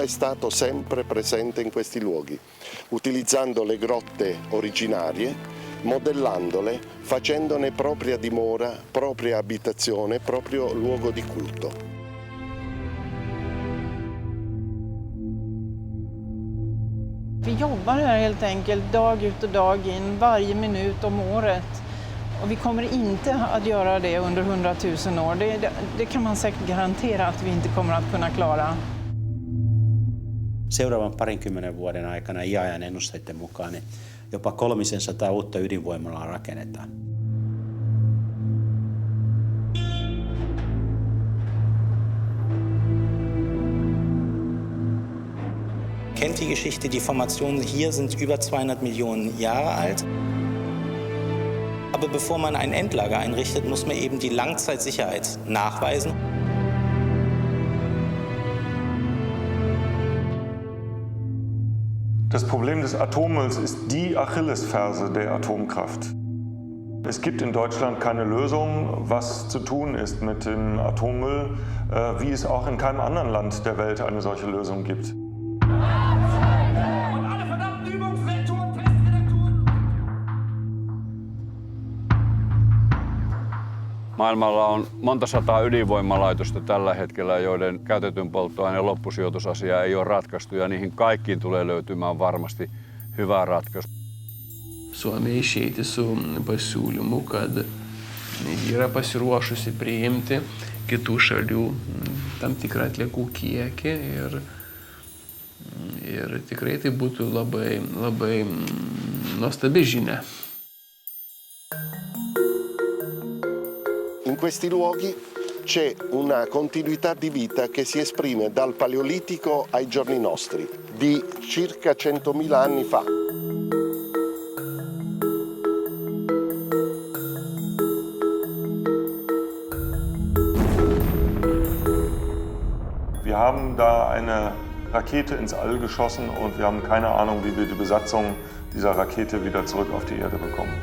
è stato sempre presente in questi luoghi, utilizzando le grotte originarie, modellandole, facendone propria dimora, propria abitazione, proprio luogo di culto. Vi jobbar här helt enkelt dag ut och dag in, varje minut om året. Och vi kommer inte att göra det under 100 000 år. Det kan man säkert garantera att vi inte kommer att kunna klara. Seuraavan 20 vuoden aikana IAEAn ennusteiden mukaan niin jopa 300 uutta ydinvoimalaa rakennetaan. Kennt die Geschichte, die Formationen hier sind über 200 Millionen Jahre alt. Aber bevor man ein Endlager einrichtet, muss man eben die Langzeitsicherheit nachweisen. Das Problem des Atommülls ist die Achillesferse der Atomkraft. Es gibt in Deutschland keine Lösung, was zu tun ist mit dem Atommüll, wie es auch in keinem anderen Land der Welt eine solche Lösung gibt. Maailmalla on monta sataa ydinvoimalaitosta tällä hetkellä, joiden käytetyn polttoaineen loppusijoitusasia ei ole ratkaistu, ja niihin kaikkiin tulee löytymään varmasti hyvä ratkaisu. Suomija išeiti su pasiūlymu, kad yra pasiruošusi priimti kitų šalių tam tikrą atliekų kiekį ir tikrai tai būtų labai nuostabi žinia. In questi luoghi c'è una continuità di vita che si esprime dal Paleolitico ai giorni nostri, di circa 100.000 anni fa. Wir haben da eine Rakete ins All geschossen und wir haben keine Ahnung, wie wir die Besatzung dieser Rakete wieder zurück auf die Erde bekommen.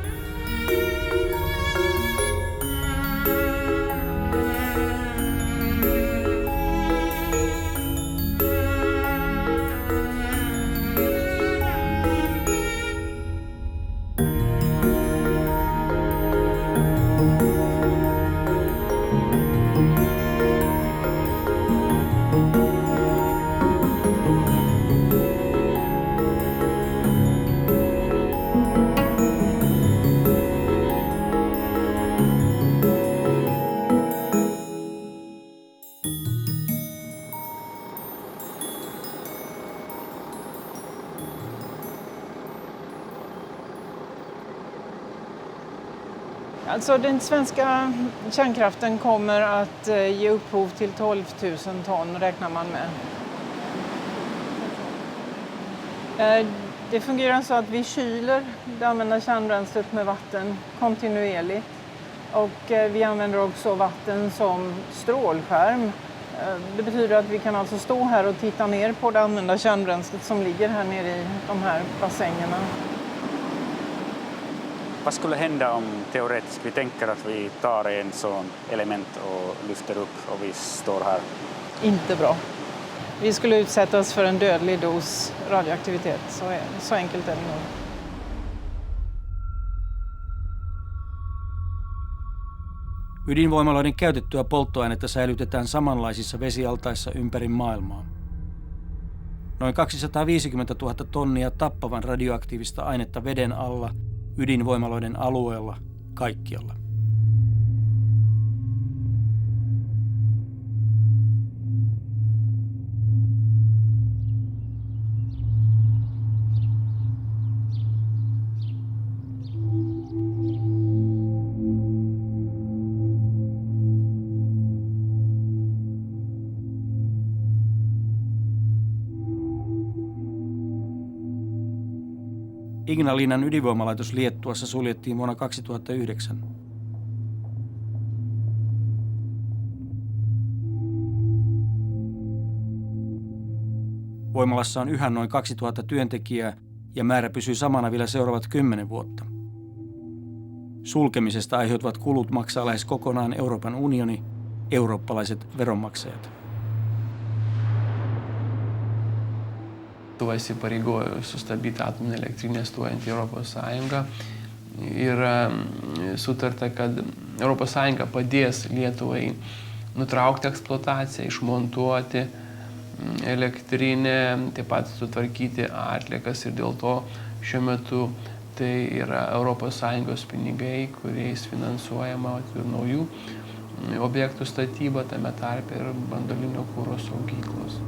Alltså den svenska kärnkraften kommer att ge upphov till 12 000 ton, räknar man med. Det fungerar så att vi kyler det använda kärnbränslet med vatten kontinuerligt. Och vi använder också vatten som strålskärm. Det betyder att vi kan alltså stå här och titta ner på det använda kärnbränslet som ligger här nere i de här bassängerna. Vad skulle hända om teoretiskt vi tänker att vi tar en sån element och lyfter upp och vi står här? Inte bra. Vi skulle utsättas för en dödlig dos radioaktivitet. Så enkelt är det nog. Ydinvoimaloiden käytettyä polttoainetta säilytetään samanlaisissa vesialtaissa ympäri maailmaa. Noin 250 000 tonnia tappavan radioaktiivista ainetta veden alla ydinvoimaloiden alueella kaikkialla. Ignalinan ydinvoimalaitos Liettuassa suljettiin vuonna 2009. Voimalassa on yhä noin 2000 työntekijää ja määrä pysyy samana vielä seuraavat 10 vuotta. Sulkemisesta aiheutuvat kulut maksaa lähes kokonaan Euroopan unioni, eurooppalaiset veronmaksajat. Lietuva įsipareigojo sustabdyti atominę elektrinę stojant į Europos Sąjungą. Ir sutarta, kad Europos Sąjunga padės Lietuvai nutraukti eksploataciją, išmontuoti elektrinę, taip pat sutvarkyti atliekas ir dėl to šiuo metu tai yra Europos Sąjungos pinigai, kuriais finansuojama ir naujų objektų statyba, tame tarpe ir branduolinio kuro saugyklos.